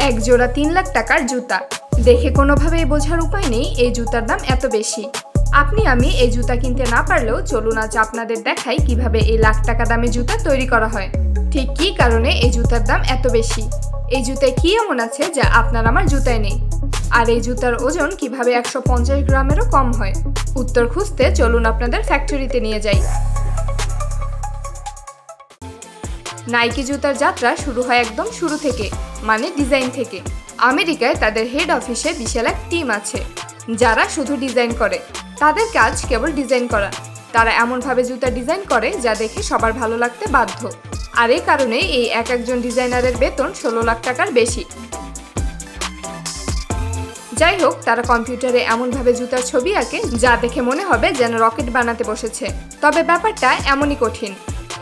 এক জোড়া ৩ লাখ টাকার জুতা দেখে কোনোভাবেই বোঝার উপায় নেই এই জুতার দাম এত বেশি। আপনি আমি এই জুতা কিনতে না পারলেও চলুন আজ আপনাদের দেখাই কিভাবে এই লাখ টাকা দামে জুতা তৈরি করা হয়, ঠিক কী কারণে এই জুতার দাম এত বেশি, এই জুতায় কী এমন আছে যা আপনার আমার জুতায় নেই, আর এই জুতার ওজন কিভাবে ১৫০ গ্রামেরও কম হয়। উত্তর খুঁজতে চলুন আপনাদের ফ্যাক্টরিতে নিয়ে যাই। নাইকি জুতার যাত্রা শুরু হয় একদম শুরু থেকে, মানে ডিজাইন থেকে। আমেরিকায় তাদের হেড অফিসে বিশাল এক টিম আছে যারা শুধু ডিজাইন করে। তাদের কাজ কেবল ডিজাইন করা। তারা এমনভাবে জুতা ডিজাইন করে যা দেখে সবার ভালো লাগতে বাধ্য। আর এই কারণে এই একজন ডিজাইনারের বেতন ১৬ লাখ টাকার বেশি। যাই হোক, তারা কম্পিউটারে এমনভাবে জুতার ছবি আঁকে যা দেখে মনে হবে যেন রকেট বানাতে বসেছে। তবে ব্যাপারটা এমনই কঠিন।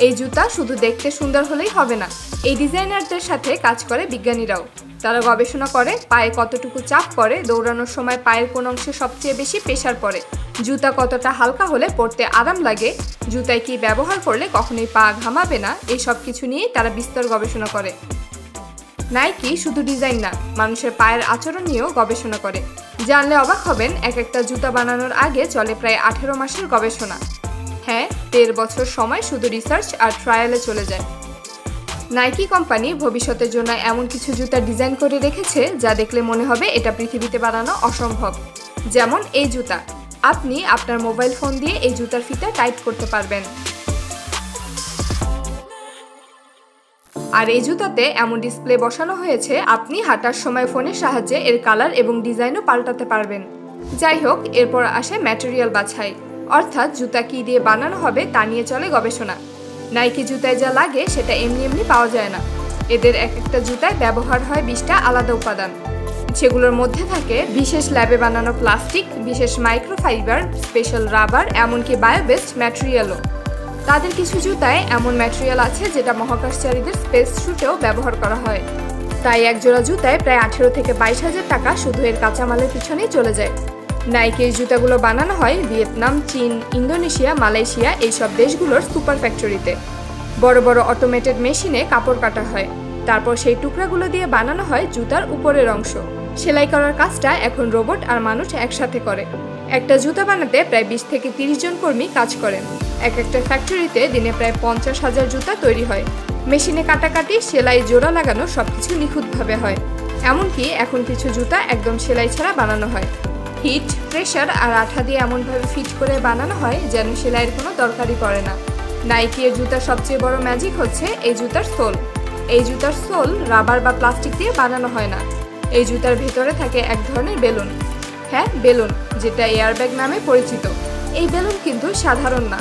এই জুতা শুধু দেখতে সুন্দর হলেই হবে না, এই ডিজাইনারদের সাথে কাজ করে বিজ্ঞানীরাও। তারা গবেষণা করে পায়ে কতটুকু চাপ পড়ে, দৌড়ানোর সময় পায়ের কোন অংশে সবচেয়ে বেশি প্রেসার পড়ে, জুতা কতটা হালকা হলে পরতে আরাম লাগে, জুতায় কি ব্যবহার করলে কখনোই পা ঘামাবে না, এই সব কিছু নিয়েই তারা বিস্তর গবেষণা করে। নাইকি শুধু ডিজাইন না, মানুষের পায়ের আচরণ নিয়েও গবেষণা করে। জানলে অবাক হবেন, এক একটা জুতা বানানোর আগে চলে প্রায় ১৮ মাসের গবেষণা। হ্যাঁ, ১৩ বছর সময় শুধু রিসার্চ আর ট্রায়ালে চলে যায়। নাইকি কোম্পানি ভবিষ্যতের জন্য এমন কিছু জুতা ডিজাইন করে রেখেছে যা দেখলে মনে হবে এটা পৃথিবীতে বানানো অসম্ভব। যেমন এই জুতা, আপনি আপনার মোবাইল ফোন দিয়ে এই জুতার ফিতা টাইট করতে পারবেন। আর এই জুতাতে এমন ডিসপ্লে বসানো হয়েছে আপনি হাঁটার সময় ফোনের সাহায্যে এর কালার এবং ডিজাইনও পাল্টাতে পারবেন। যাই হোক, এরপর আসে ম্যাটেরিয়াল বাছাই, অর্থাৎ জুতা কী দিয়ে বানানো হবে তা নিয়ে চলে গবেষণা। নাইকি জুতায় যা লাগে সেটা এমনি এমনি পাওয়া যায় না। এদের এক একটা জুতায় ব্যবহার হয় ২০টা আলাদা উপাদান, যেগুলোর মধ্যে থাকে বিশেষ ল্যাবে বানানো প্লাস্টিক, বিশেষ মাইক্রোফাইবার, স্পেশাল রাবার, এমনকি বায়োবেসড ম্যাটেরিয়ালও। তাদের কিছু জুতায় এমন ম্যাটেরিয়াল আছে যেটা মহাকাশচারীদের স্পেস শুটেও ব্যবহার করা হয়। তাই এক জোড়া জুতায় প্রায় ১৮ থেকে ২২,০০০ টাকা শুধু এর কাঁচামালের পিছনেই চলে যায়। নাইকির জুতাগুলো বানানো হয় ভিয়েতনাম, চীন, ইন্দোনেশিয়া, মালয়েশিয়া এইসব দেশগুলোর সুপার ফ্যাক্টরিতে। বড় বড় অটোমেটেড মেশিনে কাপড় কাটা হয়, তারপর সেই টুকরাগুলো দিয়ে বানানো হয় জুতার উপরের অংশ। সেলাই করার কাজটা এখন রোবট আর মানুষ একসাথে করে। একটা জুতা বানাতে প্রায় ২০ থেকে ৩০ জন কর্মী কাজ করেন। এক একটা ফ্যাক্টরিতে দিনে প্রায় ৫০,০০০ জুতা তৈরি হয়। মেশিনে কাটাকাটি, সেলাই, জোড়া লাগানো সবকিছু নিখুঁতভাবে হয়। এমনকি এখন কিছু জুতা একদম সেলাই ছাড়া বানানো হয়। হিট, প্রেশার আর আঠা দিয়ে এমনভাবে ফিট করে বানানো হয় যেন সেলাইয়ের কোনো দরকারই পড়ে না। নাইকি এর জুতার সবচেয়ে বড় ম্যাজিক হচ্ছে এই জুতার সোল। এই জুতার সোল রাবার বা প্লাস্টিক দিয়ে বানানো হয় না। এই জুতার ভেতরে থাকে এক ধরনের বেলুন। হ্যাঁ, বেলুন, যেটা এয়ারব্যাগ নামে পরিচিত। এই বেলুন কিন্তু সাধারণ না,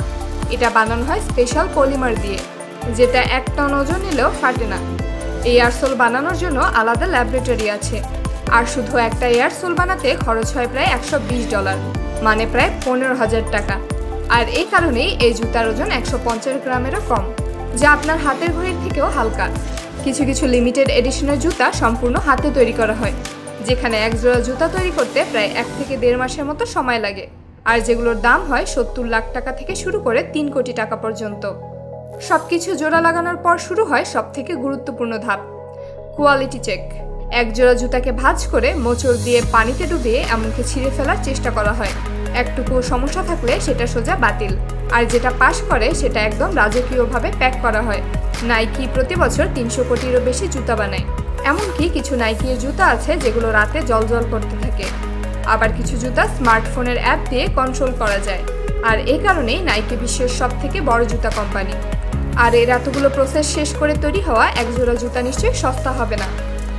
এটা বানানো হয় স্পেশাল পলিমার দিয়ে, যেটা ১ টন ওজন নিলেও ফাটে না। এই এয়ারসোল বানানোর জন্য আলাদা ল্যাবরেটরি আছে। আর শুধু একটা এয়ারসোল বানাতে খরচ হয় প্রায় $১২০, মানে প্রায় ১৫,০০০ টাকা। আর এই কারণেই এই জুতার ওজন ১৫০ গ্রামেরও কম, যা আপনার হাতের ঘড়ির থেকেও হালকা। কিছু কিছু লিমিটেড এডিশনের জুতা সম্পূর্ণ হাতে তৈরি করা হয়, যেখানে এক জোড়া জুতা তৈরি করতে প্রায় ১ থেকে ১.৫ মাসের মতো সময় লাগে। আর যেগুলোর দাম হয় ৭০ লাখ টাকা থেকে শুরু করে ৩ কোটি টাকা পর্যন্ত। সবকিছু জোড়া লাগানোর পর শুরু হয় সবথেকে গুরুত্বপূর্ণ ধাপ, কোয়ালিটি চেক। এক জোড়া জুতাকে ভাঁজ করে মোচড় দিয়ে পানিতে ডুবিয়ে এমনকি ছিঁড়ে ফেলার চেষ্টা করা হয়। একটুকু সমস্যা থাকলে সেটা সোজা বাতিল, আর যেটা পাস করে সেটা একদম রাজকীয়ভাবে প্যাক করা হয়। নাইকি প্রতি বছর ৩০০ কোটিরও বেশি জুতা বানায়। এমনকি কিছু নাইকির জুতা আছে যেগুলো রাতে জ্বলজ্বল করতে থাকে। আবার কিছু জুতা স্মার্টফোনের অ্যাপ দিয়ে কন্ট্রোল করা যায়। আর এই কারণেই নাইকি বিশ্বের সবথেকে বড় জুতা কোম্পানি। আর এর এতগুলো প্রসেস শেষ করে তৈরি হওয়া এক জোড়া জুতা নিশ্চয়ই সস্তা হবে না,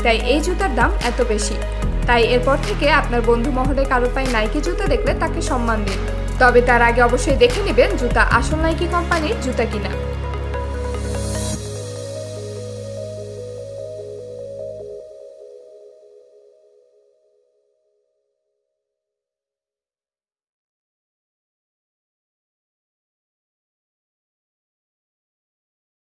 তাই এই জুতার দাম এত বেশি। তাই এরপর থেকে আপনার বন্ধু মহলে কারো পায়ে নাইকি জুতা দেখলে তাকে সম্মান দিন, তবে তার আগে অবশ্যই দেখে নেবেন জুতা আসল নাইকি কোম্পানির জুতা কিনা।